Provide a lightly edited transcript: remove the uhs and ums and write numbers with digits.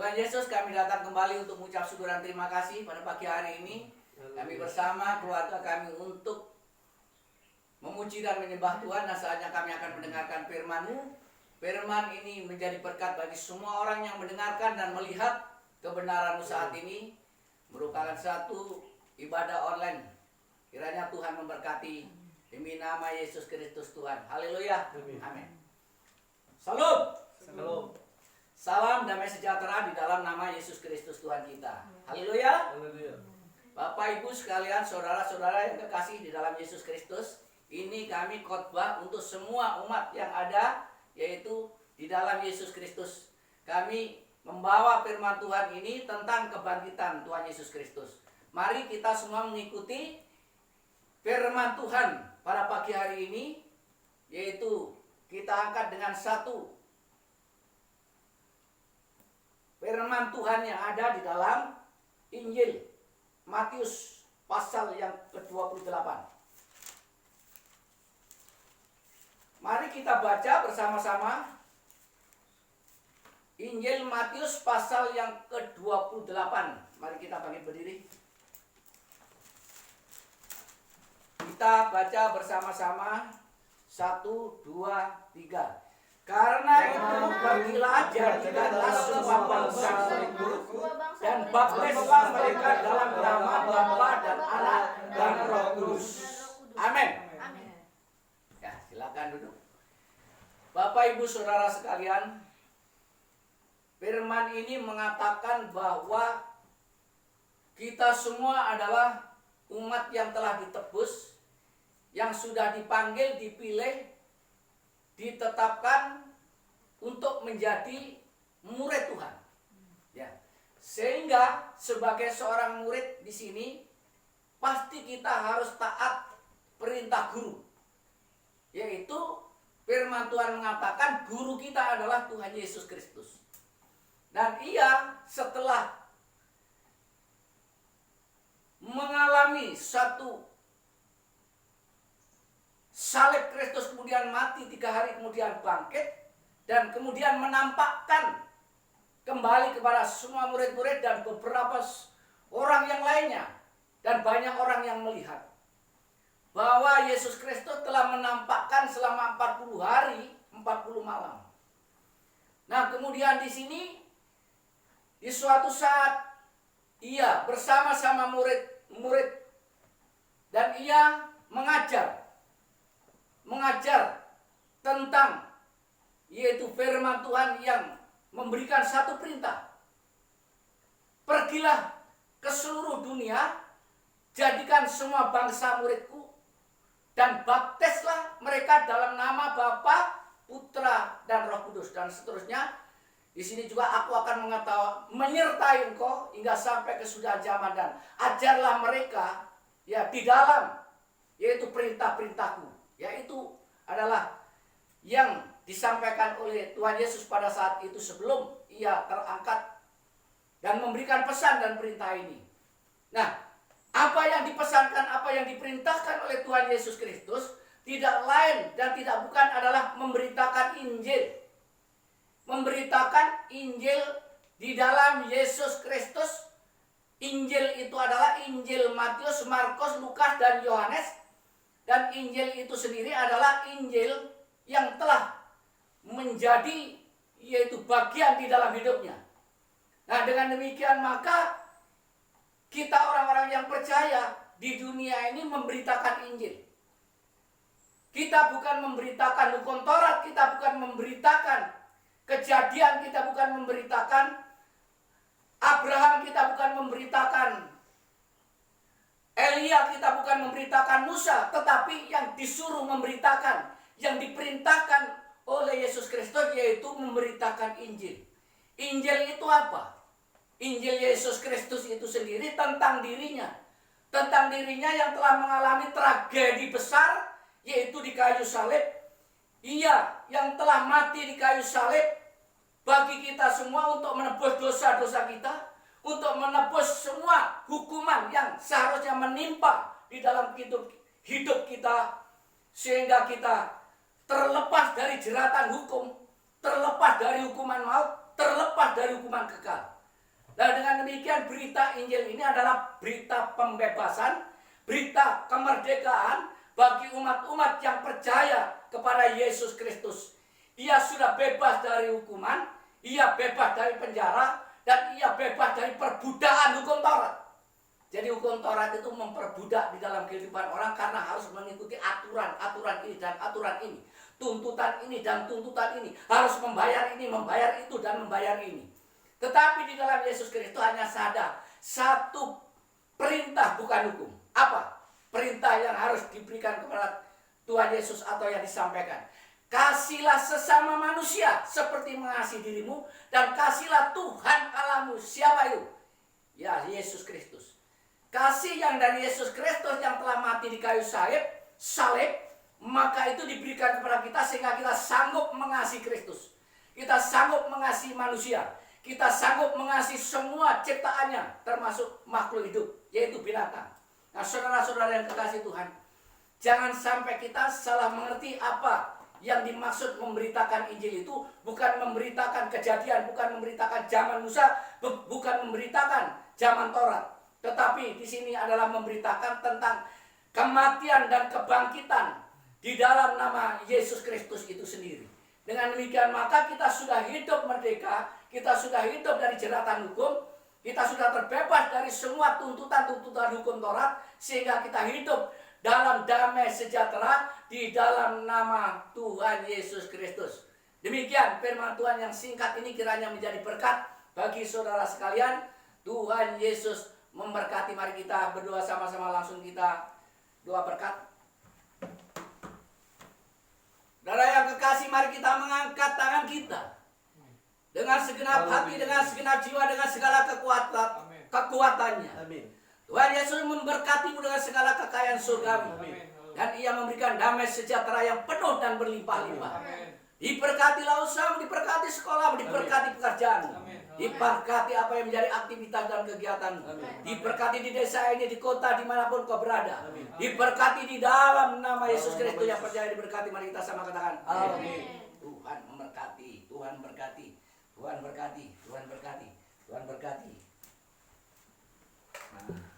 Tuhan Yesus, kami datang kembali untuk mengucap syukur dan terima kasih pada pagi hari ini. Kami bersama keluarga kami untuk memuji dan menyembah Tuhan. Nah, saatnya kami akan mendengarkan firman-Mu. Firman ini menjadi berkat bagi semua orang yang mendengarkan dan melihat kebenaran-Mu saat ini. Merupakan satu ibadah online. Kiranya Tuhan memberkati demi nama Yesus Kristus Tuhan. Haleluya. Amin. Salam. Salam. Salam damai sejahtera di dalam nama Yesus Kristus Tuhan kita. Haleluya. Haleluya. Bapak Ibu sekalian, saudara-saudara yang kekasih di dalam Yesus Kristus, ini kami khotbah untuk semua umat yang ada, yaitu di dalam Yesus Kristus. Kami membawa firman Tuhan ini tentang kebangkitan Tuhan Yesus Kristus. Mari kita semua mengikuti firman Tuhan pada pagi hari ini, yaitu kita angkat dengan satu firman Tuhan yang ada di dalam Injil Matius pasal yang ke-28. Mari kita baca bersama-sama Injil Matius pasal yang ke-28. Mari kita bangkit berdiri. Kita baca bersama-sama. 1, 2, 3. Karena itu pergilah jadikanlah semua bangsa dan baptislah mereka dalam nama Bapa dan Anak dan Roh Kudus. Amin. Ya, silakan duduk. Bapak Ibu Saudara sekalian, firman ini mengatakan bahwa kita semua adalah umat yang telah ditebus, yang sudah dipanggil, dipilih, ditetapkan untuk menjadi murid Tuhan. Ya. Sehingga sebagai seorang murid di sini pasti kita harus taat perintah guru. Yaitu firman Tuhan mengatakan guru kita adalah Tuhan Yesus Kristus. Dan ia setelah mengalami satu salib Kristus, kemudian mati 3 hari kemudian bangkit, dan kemudian menampakkan kembali kepada semua murid-murid dan beberapa orang yang lainnya, dan banyak orang yang melihat bahwa Yesus Kristus telah menampakkan selama 40 hari 40 malam. Nah, kemudian di sini di suatu saat ia bersama-sama murid-murid dan ia mengajar tentang yaitu firman Tuhan yang memberikan satu perintah. Pergilah ke seluruh dunia, jadikan semua bangsa muridku, dan baptislah mereka dalam nama Bapa, Putra, dan Roh Kudus, dan seterusnya. Di sini juga aku akan menyertai engkau hingga sampai kesudahan zaman, dan ajarlah mereka ya di dalam yaitu perintah-perintahku. Yaitu adalah yang disampaikan oleh Tuhan Yesus pada saat itu sebelum ia terangkat dan memberikan pesan dan perintah ini. Nah, apa yang dipesankan, apa yang diperintahkan oleh Tuhan Yesus Kristus tidak lain dan tidak bukan adalah memberitakan Injil. Memberitakan Injil di dalam Yesus Kristus. Injil itu adalah Injil Matius, Markus, Lukas, dan Yohanes. Dan Injil itu sendiri adalah Injil yang telah menjadi yaitu bagian di dalam hidupnya. Nah, dengan demikian maka kita orang-orang yang percaya di dunia ini memberitakan Injil. Kita bukan memberitakan hukum Taurat, kita bukan memberitakan kejadian, kita bukan memberitakan Abraham, kita bukan memberitakan Elia, kita bukan memberitakan Musa, tetapi yang disuruh memberitakan, yang diperintahkan oleh Yesus Kristus yaitu memberitakan Injil. Injil itu apa? Injil Yesus Kristus itu sendiri tentang dirinya. Tentang dirinya yang telah mengalami tragedi besar, yaitu di kayu salib. Ia yang telah mati di kayu salib bagi kita semua untuk menebus dosa-dosa kita, untuk menebus semua hukuman yang seharusnya menimpa di dalam hidup kita, sehingga kita terlepas dari jeratan hukum, terlepas dari hukuman maut, terlepas dari hukuman kekal. Nah, dengan demikian berita Injil ini adalah berita pembebasan, berita kemerdekaan bagi umat-umat yang percaya kepada Yesus Kristus. Ia sudah bebas dari hukuman, ia bebas dari penjara, dan ia bebas dari perbudakan hukum Taurat. Jadi hukum Taurat itu memperbudak di dalam kehidupan orang karena harus mengikuti aturan ini dan aturan ini. Tuntutan ini dan tuntutan ini. Harus membayar ini, membayar itu, dan membayar ini. Tetapi di dalam Yesus Kristus hanya ada satu perintah, bukan hukum. Apa? Perintah yang harus diberikan kepada Tuhan Yesus atau yang disampaikan. Kasihlah sesama manusia seperti mengasihi dirimu, dan kasihlah Tuhan Allahmu. Siapa itu? Ya, Yesus Kristus. Kasih yang dari Yesus Kristus yang telah mati di kayu salib, maka itu diberikan kepada kita sehingga kita sanggup mengasihi Kristus. Kita sanggup mengasihi manusia. Kita sanggup mengasihi semua ciptaannya, termasuk makhluk hidup, yaitu binatang. Nah, saudara-saudara yang kekasih Tuhan, jangan sampai kita salah mengerti apa yang dimaksud memberitakan Injil itu. Bukan memberitakan kejadian, bukan memberitakan zaman Musa, bukan memberitakan zaman Taurat. Tetapi di sini adalah memberitakan tentang kematian dan kebangkitan di dalam nama Yesus Kristus itu sendiri. Dengan demikian maka kita sudah hidup merdeka, kita sudah hidup dari jeratan hukum, kita sudah terbebas dari semua tuntutan-tuntutan hukum Taurat, sehingga kita hidup dalam damai sejahtera di dalam nama Tuhan Yesus Kristus. Demikian firman Tuhan yang singkat ini kiranya menjadi berkat bagi saudara sekalian. Tuhan Yesus memberkati. Mari kita berdoa sama-sama, langsung kita doa berkat. Saudara yang kekasih, mari kita mengangkat tangan kita dengan segenap hati, dengan segenap jiwa, dengan segala kekuatannya. Amin. Tuhan Yesus memberkatimu dengan segala kekayaan surgawi, dan ia memberikan damai sejahtera yang penuh dan berlimpah-limpah. Diberkatilah usahamu, diberkati sekolahmu, diberkati pekerjaanmu, diberkati apa yang menjadi aktivitas dan kegiatanmu. Diberkati di desa ini, di kota, dimanapun kau berada. Diberkati di dalam nama Yesus Kristus yang percaya diberkati. Mari kita sama katakan amin. Tuhan memberkati, Tuhan berkati, Tuhan berkati, Tuhan berkati, Tuhan berkati. Nah.